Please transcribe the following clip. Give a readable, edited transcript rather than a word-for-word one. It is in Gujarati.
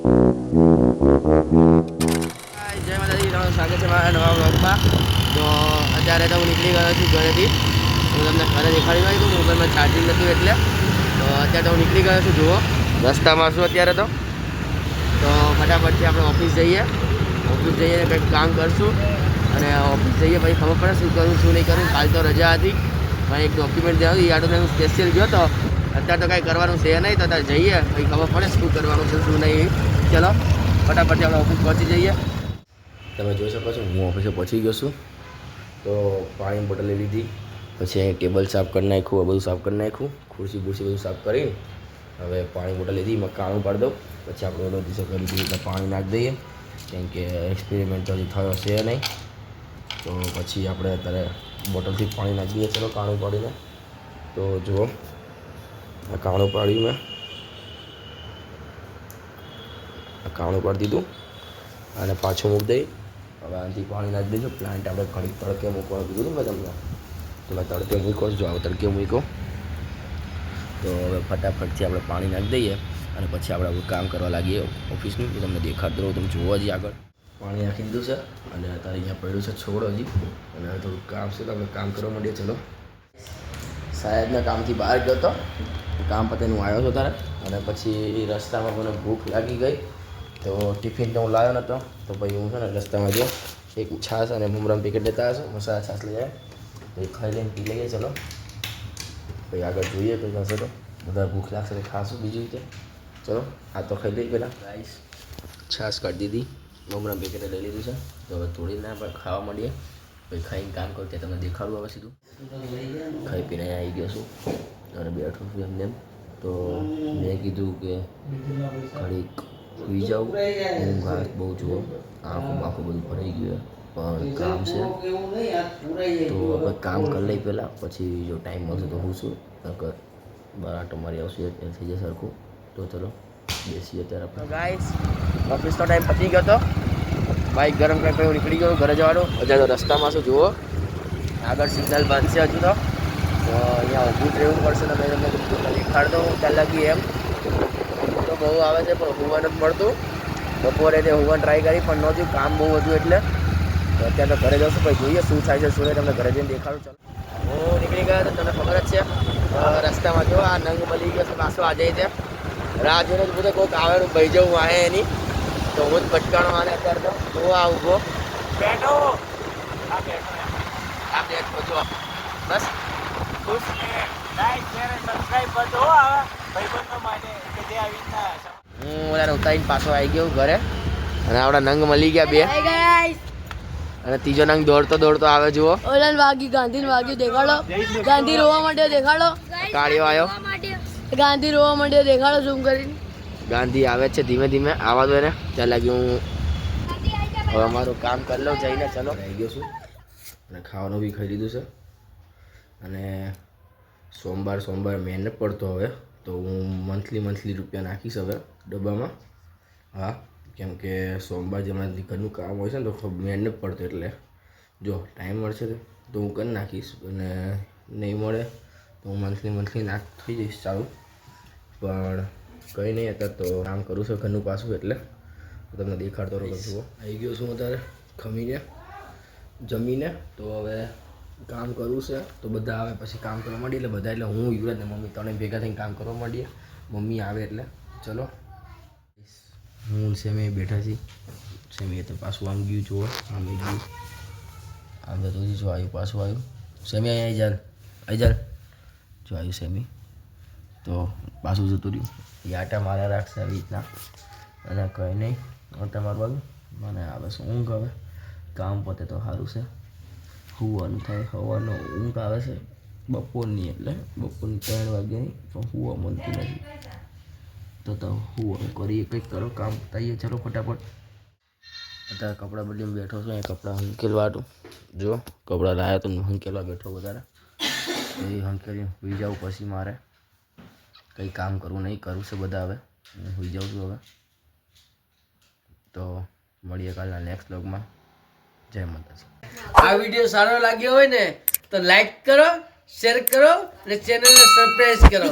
જય માતાજી, સ્વાગત છે મારા નવા બ્લોગમાં. તો અત્યારે તો હું નીકળી ગયો છું ઘરેથી. હું તમને ઘરે દેખાડી રહ્યો છું. મોબાઈલમાં ચાર્જિંગ નહોતું એટલે. તો અત્યારે તો હું નીકળી ગયો છું. જુઓ રસ્તામાં છું અત્યારે તો ફટાફટથી આપણે ઓફિસ જઈએ કંઈક કામ કરશું અને ઓફિસ જઈએ પછી ખબર પડે શું કરું શું નહીં કરું. કાલ તો રજા હતી પણ એક ડોક્યુમેન્ટ દેવું યાર, તો હું સ્પેશિયલ ગયો તો. અત્યારે તો કાંઈ કરવાનું છે નહીં, તો અત્યારે જઈએ પછી ખબર પડે શું કરવાનું છે શું નહીં. ચલો ફટાફટથી આપણે ઓફિસ પહોંચી જઈએ. તમે જોઈ શકો છો હું ઓફિસે પહોંચી ગયો છું. તો પાણીની બોટલ લઈ લીધી, પછી અહીં ટેબલ સાફ કરી નાખ્યું, બધું સાફ કરી નાખ્યું, ખુરશી બધું સાફ કરી. હવે પાણી બોટલ લીધી, એમાં કાણું પાડી દઉં. પછી આપણે ઓલો દિવસે કરી દીધું એટલે પાણી નાખી દઈએ, કેમ કે એક્સપેરિમેન્ટ હજી થયો છે નહીં. તો પછી આપણે અત્યારે બોટલથી પાણી નાખી દઈએ. ચલો કાણું પાડીને. તો જુઓ આ કાણું પાડી મેં કાણું પાડી દીધું અને પાછું મૂકી દઈ. હવે આનાથી પાણી નાખી દઈશું. પ્લાન્ટ આપણે ઘડીક તડકે મૂકવાનું કીધું મેં તમને, તો મેં તડકે મૂક્યો જો હવે તડકે મૂક્યો. તો હવે ફટાફટથી આપણે પાણી નાખી દઈએ અને પછી આપણે આપણું કામ કરવા લાગીએ ઓફિસનું. તો તમને દેખાડતો રહું, તમે જુઓ હજી આગળ પાણી નાખી દીધું છે અને અત્યારે અહીંયા પડ્યું છે છોડ હજી, અને થોડું કામ છે તો આપણે કામ કરવા માંડીએ. ચલો સાહેબના કામથી બહાર ગયો હતો, કામ પતે હું આવ્યો હતો ત્યારે, અને પછી રસ્તામાં મને ભૂખ લાગી ગઈ. તો ટિફિન તો હું લાવ્યો નહોતો, તો પછી હું છે ને રસ્તામાં જો એક છાશ અને મમરાનું પેકેટ લેતા હશે, મસાલા છાશ લઈ જાય તો એ ખાઈ લઈને પી લઈએ. ચલો પછી આગળ જોઈએ કંઈક હશે તો, બધા ભૂખ લાગશે તો ખાશું બીજી રીતે. ચલો આ તો ખાઈ લઈએ પહેલાં. રાઈસ છાશ કાઢી દીધી, મમરાનું પેકેટ લઈ લીધું છે. તો હવે તોડીને આપણે ખાવા માંડીએ. પછી ખાઈને કામ કરું ત્યાં તમને દેખાડું હવે સીધું. ખાઈ પીને આવી ગયો છું અને બેઠો છું એમને એમ. તો મેં કીધું કે ઘડીક સુઈ જાઉં, ઊંઘ આવે બહુ જુઓ, આંખો બધું ભરાઈ ગયું, પણ કામ છે તો હવે કામ કરી લઈ પહેલાં, પછી જો ટાઈમ મળશે તો હું શું નકર બરાટો મારી આવશે એટલે થઈ જશે સરખું. તો ચલો બેસીએ અત્યારે આપણે. ગાઈસ ઓફિસનો ટાઈમ પતી ગયો હતો, બાઇક ગરમ કરી પછી હું નીકળી ગયો ઘરે જવાનું. અત્યારે તો રસ્તામાં શું જુઓ આગળ સિગ્નલ બંધ છે હજુ તો અહીંયા ઊભું જ રહેવું પડશે. તમે તમને દેખાડ દઉં ત્યાં લગી એમ તો બહુ આવે છે પણ હોવા નથી મળતું. બપોરે તે હોવા ટ્રાય કરી પણ નહોતું, કામ બહુ હતું એટલે. તો અત્યારે તો ઘરે જશું પછી જોઈએ શું થાય છે શું નહીં, તમને ઘરે જઈને દેખાડું. ચાલો હું નીકળી ગયો તો તમને ખબર જ છે રસ્તામાં જો આ નંગ મળી ગયો છે પાછો આજે ત્યાં રાહ જોઈને જ બધું કોઈક આવેલું ભાઈ જવું વાહે એની, તો હું જ ભટકાણો આને અત્યારે તો હું આ ઊભો બેઠો જો બસ ખુશ. હું ઓલા ઉતારીને પાછો આવી ગયો ઘરે અને આપણા નંગ મળી ગયા બે, અને ત્રીજો નંગ દોડતો આવે જુઓ. ઓલન વાગી ગાંધી વાગ્યું દેખાડો, ગાંધી રોવા માંડ્યો દેખાડો, કાળિયો આવ્યો ગાંધી રોવા માંડ્યો દેખાડો ઝૂમ કરીને. ગાંધી આવે છે ધીમે ધીમે આવવા દો એને. ત્યાં લાગી હું હવે અમારું કામ કરી લઉં જઈને. ચલો આવી ગયો છું અને ખાવાનું બી ખાઈ લીધું છે. અને સોમવાર મેં ન પડતો હવે, તો હું મંથલી રૂપિયા નાખીશ હવે ડબ્બામાં. હા, કેમ કે સોમવાર જે મારા ઘરનું કામ હોય છે ને તો મેં ન પડતો, એટલે જો ટાઈમ મળશે તો હું કરી નાખીશ, અને નહીં મળે તો હું મંથલી થઈ જઈશ ચાલુ. પણ કંઈ નહીં, અત્યારે તો કામ કરું છું ઘરનું પાછું, એટલે તમને દેખાડતો રહો. જુઓ આવી ગયો છું અત્યારે ખમીને જમીને. તો હવે કામ કરવું છે તો બધા આવે પછી કામ કરવા માંડીએ. એટલે બધા એટલે હું યુવરાજ ને મમ્મી ત્રણે ભેગા થઈને કામ કરવા માંડીએ. મમ્મી આવે એટલે ચલો. હું સેમી બેઠા છીએ. સેમી તો પાછું આમ ગયું જુઓ, આમ ગયું આમ તો જો આવ્યું પાછું આવ્યું. સેમી અહીંયા આવી જાલ જો આવ્યું સેમી, તો પાછું જતું રહ્યું. એ આટા મારા રાખશે આવી રીતના, અને કંઈ નહીં આટા મારવાનું. મને આવે છે ઊંઘ. હવે કામ પતે તો સારું છે, સુવાનું થાય. સવારનો ઊંઘ આવે છે બપોરની, એટલે બપોરની 3 વાગ્યાની, પણ સુવા મળતી નથી. તો હું કરીએ કંઈક કરો કામ પતાવીએ. ચલો ફટાફટ. અત્યારે કપડાં બદલીને બેઠો છું, અહીંયા કપડાં હંકેલવાનું. જો કપડાં લાવ્યા તો હંકેલવા બેઠો વધારે, એ હંકેલીને સુઈ જાઉં. પછી મારે કંઈ કામ કરવું નહીં, કરવું છે બધા. હવે હું સુઈ જાઉં છું હવે. તો મળીએ કાલના નેક્સ્ટ વ્લોગમાં. જય માતાજી. આ વિડીયો સારો લાગ્યો હોય ને તો લાઈક કરો, શેર કરો અને ચેનલને સબસ્ક્રાઇબ કરો.